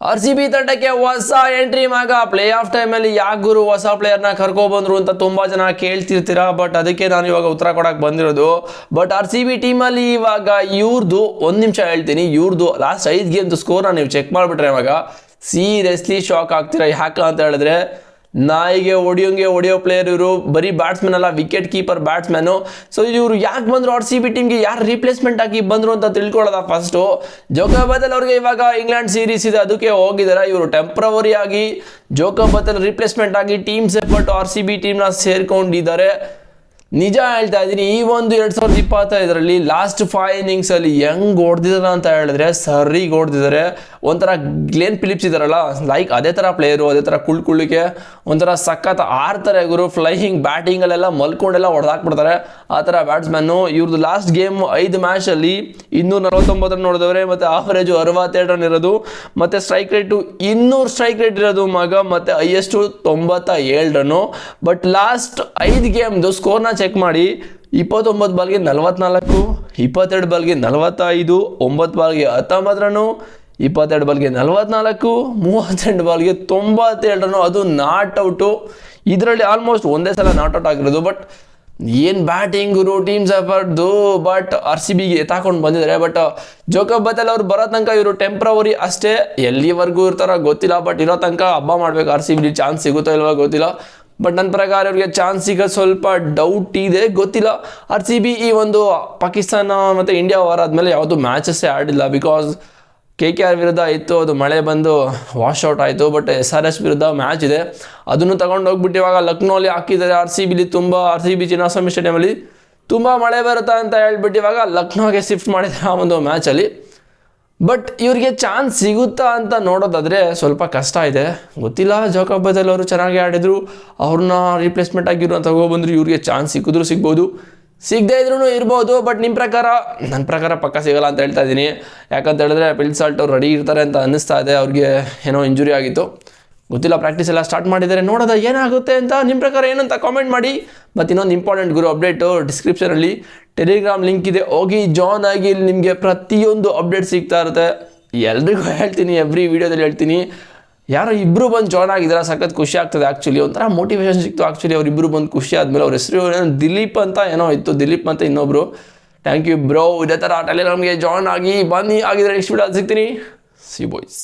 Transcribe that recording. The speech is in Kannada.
ಆರ್ ಸಿ ಬಿ ತಂಡಕ್ಕೆ ಹೊಸ ಎಂಟ್ರಿ ಮಗ ಪ್ಲೇ ಆಫ್ ಟೈಮಲ್ಲಿ ಯಾಕೆ ಗುರು ಹೊಸ ಪ್ಲೇಯರ್ನ ಕರ್ಕೊಬಂದ್ರು ಅಂತ ತುಂಬ ಜನ ಕೇಳ್ತಿರ್ತೀರಾ. ಬಟ್ ಅದಕ್ಕೆ ನಾನು ಇವಾಗ ಉತ್ತರ ಕೊಡಕ್ಕೆ ಬಂದಿರೋದು. ಬಟ್ ಆರ್ ಸಿ ಬಿ ಟೀಮಲ್ಲಿ ಇವಾಗ ಇವ್ರದ್ದು ಒಂದು ನಿಮಿಷ ಹೇಳ್ತೀನಿ, ಇವ್ರದ್ದು ಲಾಸ್ಟ್ 5 ಗೇಮ್ದು ಸ್ಕೋರ್ನ ನೀವು ಚೆಕ್ ಮಾಡಿಬಿಟ್ರೆ ಇವಾಗ ಸೀರಿಯಸ್ಲಿ ಶಾಕ್ ಆಗ್ತೀರಾ. ಯಾಕೆ ಅಂತ ಹೇಳಿದ್ರೆ ನಾಯಿಗೆ ಹೊಡಿಯೋ ಪ್ಲೇಯರ್ ಇವರು, ಬರೀ ಬ್ಯಾಟ್ಸ್ಮನ್ ಅಲ್ಲ, ವಿಕೆಟ್ ಕೀಪರ್ ಬ್ಯಾಟ್ಸ್ಮನ್ನು. ಸೊ ಇವರು ಯಾಕೆ ಬಂದರು ಆರ್ ಸಿ ಬಿ ಟೀಮ್ಗೆ, ಯಾರು ರೀಪ್ಲೇಸ್ಮೆಂಟ್ ಆಗಿ ಬಂದರು ಅಂತ ತಿಳ್ಕೊಳ್ಳೋದ ಫಸ್ಟು. ಜೋಕರ್ ಬದಲ್ ಅವ್ರಿಗೆ ಇವಾಗ ಇಂಗ್ಲೆಂಡ್ ಸೀರೀಸ್ ಇದೆ, ಅದಕ್ಕೆ ಹೋಗಿದ್ದಾರೆ. ಇವರು ಟೆಂಪ್ರವರಿ ಆಗಿ ಜೋಕರ್ ಬದಲ್ ರೀಪ್ಲೇಸ್ಮೆಂಟ್ ಆಗಿ team separate R C B ಟೀಮ್ನ ಸೇರ್ಕೊಂಡಿದ್ದಾರೆ. ನಿಜ ಹೇಳ್ತಾ ಇದ್ದೀನಿ, ಈ ಒಂದು 2025ರಲ್ಲಿ ಲಾಸ್ಟ್ 5 ಇನ್ನಿಂಗ್ಸಲ್ಲಿ ಹೆಂಗೆ ಹೊಡೆದಿದ್ದಾರೆ ಅಂತ ಹೇಳಿದ್ರೆ ಸರಿಗೆ ಹೊಡೆದಿದ್ದಾರೆ. ಒಂಥರ ಗ್ಲೇನ್ ಫಿಲಿಪ್ಸ್ ಇದ್ದಾರಲ್ಲ, ಲೈಕ್ ಅದೇ ಥರ ಪ್ಲೇಯರು, ಅದೇ ಥರ ಕುಳ್ಳಿಕೆ ಒಂಥರ ಸಖತ್ ಆಡ್ತಾರೆ ಗುರು. ಫ್ಲೈಯಿಂಗ್ ಬ್ಯಾಟಿಂಗಲ್ಲೆಲ್ಲ ಮಲ್ಕೊಂಡೆಲ್ಲ ಹೊಡೆದಾಕ್ಬಿಡ್ತಾರೆ ಆ ಥರ ಬ್ಯಾಟ್ಸ್ಮನ್ನು. ಇವ್ರದ್ದು ಲಾಸ್ಟ್ ಗೇಮ್ 5 ಮ್ಯಾಚಲ್ಲಿ 249 ರನ್ ಹೊಡೆದವ್ರೆ, ಮತ್ತು ಆವರೇಜು 62 ರನ್ ಇರೋದು, ಮತ್ತು ಸ್ಟ್ರೈಕ್ ರೇಟು 200 ಸ್ಟ್ರೈಕ್ ರೇಟ್ ಇರೋದು ಮಗ, ಮತ್ತು ಹೈಯೆಸ್ಟು 97 ರನ್ನು. ಬಟ್ ಲಾಸ್ಟ್ 5 ಗೇಮ್ದು ಸ್ಕೋರ್ನ ಚೆಕ್ ಮಾಡಿ, 29 ಬಾಲ್ಗೆ 44, 22 ಬಾಲ್ಗೆ 45, 9 ಬಾಲ್ಗೆ 19 ರನ್ನು, 22 ಬಾಲ್ಗೆ 44, 32 ಬಾಲ್ಗೆ 97 ರನ್ನು, ಅದು ನಾಟ್ ಔಟು. ಇದರಲ್ಲಿ ಆಲ್ಮೋಸ್ಟ್ ಒಂದೇ ಸಲ ನಾಟ್ ಔಟ್ ಆಗಿರೋದು. ಬಟ್ ಏನು ಬ್ಯಾಟಿಂಗು, ಟೀಮ್ಸ್ ಎಫರ್ಟ್ದು. ಬಟ್ ಆರ್ ಸಿ ಬಿಗೆ ಎತ್ತಾಕೊಂಡು ಬಂದಿದ್ದಾರೆ. ಬಟ್ ಜೋಕರ್ ಬದಲ್ ಅವ್ರು ಬರೋ ತನಕ ಇವರು ಟೆಂಪ್ರವರಿ ಅಷ್ಟೇ, ಎಲ್ಲಿವರೆಗೂ ಇರ್ತಾರೋ ಗೊತ್ತಿಲ್ಲ. ಬಟ್ ಇರೋ ತನಕ ಹಬ್ಬ ಮಾಡ್ಬೇಕು, ಆರ್ ಸಿ ಬಿಲಿ ಚಾನ್ಸ್ ಸಿಗುತ್ತೋ ಇಲ್ವೋ ಗೊತ್ತಿಲ್ಲ. ಬಟ್ ನನ್ನ ಪ್ರಕಾರ ಅವ್ರಿಗೆ ಚಾನ್ಸ್ ಸಿಗೋದು ಸ್ವಲ್ಪ ಡೌಟ್ ಇದೆ, ಗೊತ್ತಿಲ್ಲ. ಆರ್ ಸಿ ಬಿ ಈ ಒಂದು ಪಾಕಿಸ್ತಾನ ಮತ್ತು ಇಂಡಿಯಾ ವಾರ ಆದಮೇಲೆ ಯಾವುದು ಮ್ಯಾಚಸ್ಸೇ ಆಡಿಲ್ಲ. ಬಿಕಾಸ್ ಕೆ ಕೆ ಆರ್ ವಿರುದ್ಧ ಇತ್ತು, ಅದು ಮಳೆ ಬಂದು ವಾಶ್ಔಟ್ ಆಯಿತು. ಬಟ್ ಎಸ್ ಆರ್ ಎಸ್ ವಿರುದ್ಧ ಮ್ಯಾಚ್ ಇದೆ, ಅದನ್ನು ತಗೊಂಡು ಹೋಗ್ಬಿಟ್ಟು ಇವಾಗ ಲಕ್ನೋಲಿ ಹಾಕಿದ್ದಾರೆ. ಆರ್ ಸಿ ಬಿ ಚಿನ್ನಸ್ವಾಮಿ ಸ್ಟೇಡಿಯಮಲ್ಲಿ ತುಂಬ ಮಳೆ ಬರುತ್ತಾ ಅಂತ ಹೇಳ್ಬಿಟ್ಟು ಇವಾಗ ಲಕ್ನೋಗೆ ಶಿಫ್ಟ್ ಮಾಡಿದ್ದಾರೆ ಆ ಒಂದು ಮ್ಯಾಚಲ್ಲಿ. ಬಟ್ ಇವ್ರಿಗೆ ಚಾನ್ಸ್ ಸಿಗುತ್ತಾ ಅಂತ ನೋಡೋದಾದರೆ ಸ್ವಲ್ಪ ಕಷ್ಟ ಇದೆ, ಗೊತ್ತಿಲ್ಲ. ಜೋಕರ್ ಬದಲ್ ಅವರು ಚೆನ್ನಾಗಿ ಆಡಿದರು, ಅವ್ರನ್ನ ರೀಪ್ಲೇಸ್ಮೆಂಟ್ ಆಗಿರು ಅಂತ ತಗೊಬಂದ್ರು. ಇವ್ರಿಗೆ ಚಾನ್ಸ್ ಸಿಕ್ಕಿದ್ರು ಸಿಗ್ಬೋದು, ಸಿಗದೇ ಇದ್ರೂ ಇರ್ಬೋದು. ಬಟ್ ನನ್ನ ಪ್ರಕಾರ ಪಕ್ಕ ಸಿಗಲ್ಲ ಅಂತ ಹೇಳ್ತಾ ಇದ್ದೀನಿ. ಯಾಕಂತ ಹೇಳಿದ್ರೆ ಪಿಲ್ ಸಾಲ್ಟ್ ಅವ್ರು ರೆಡಿ ಇರ್ತಾರೆ ಅಂತ ಅನ್ನಿಸ್ತಾ ಇದೆ. ಅವ್ರಿಗೆ ಏನೋ ಇಂಜುರಿ ಆಗಿತ್ತು, ಗೊತ್ತಿಲ್ಲ. ಪ್ರಾಕ್ಟೀಸ್ ಎಲ್ಲ ಸ್ಟಾರ್ಟ್ ಮಾಡಿದ್ದಾರೆ, ನೋಡೋದ ಏನಾಗುತ್ತೆ ಅಂತ. ನಿಮ್ಮ ಪ್ರಕಾರ ಏನಂತ ಕಾಮೆಂಟ್ ಮಾಡಿ. ಮತ್ತು ಇನ್ನೊಂದು ಇಂಪಾರ್ಟೆಂಟ್ ಗುರು ಅಪ್ಡೇಟು, ಡಿಸ್ಕ್ರಿಪ್ಷನಲ್ಲಿ ಟೆಲಿಗ್ರಾಮ್ ಲಿಂಕ್ ಇದೆ, ಹೋಗಿ ಜಾಯ್ನ್ ಆಗಿ. ನಿಮಗೆ ಪ್ರತಿಯೊಂದು ಅಪ್ಡೇಟ್ ಸಿಗ್ತಾ ಇರುತ್ತೆ. ಎಲ್ರಿಗೂ ಹೇಳ್ತೀನಿ, ಎವ್ರಿ ವೀಡಿಯೋದಲ್ಲಿ ಹೇಳ್ತೀನಿ. ಯಾರೋ ಇಬ್ಬರು ಬಂದು ಜಾಯ್ನ್ ಆಗಿದ್ದಾರೆ, ಸಖತ್ ಖುಷಿ ಆಗ್ತದೆ. ಆ್ಯಕ್ಚುಲಿ ಒಂಥರ ಮೋಟಿವೇಶನ್ ಸಿಕ್ತು. ಆ್ಯಕ್ಚುಲಿ ಅವರಿಬ್ಬರು ಬಂದು ಖುಷಿ ಆದಮೇಲೆ ಅವ್ರ ಹೆಸರು ದಿಲೀಪ್ ಅಂತ ಏನೋ ಇತ್ತು, ದಿಲೀಪ್ ಮತ್ತು ಇನ್ನೊಬ್ಬರು. Thank you bro. ಇದೇ ಥರ ಟೆಲಿಗ್ರಾಮ್ಗೆ ಜಾಯ್ನ್ ಆಗಿ ಬನ್ನಿ. ಆಗಿದ್ರೆ ನೆಕ್ಸ್ಟ್ ವೀಡಿಯೋ ಸಿಗ್ತೀನಿ. See boys.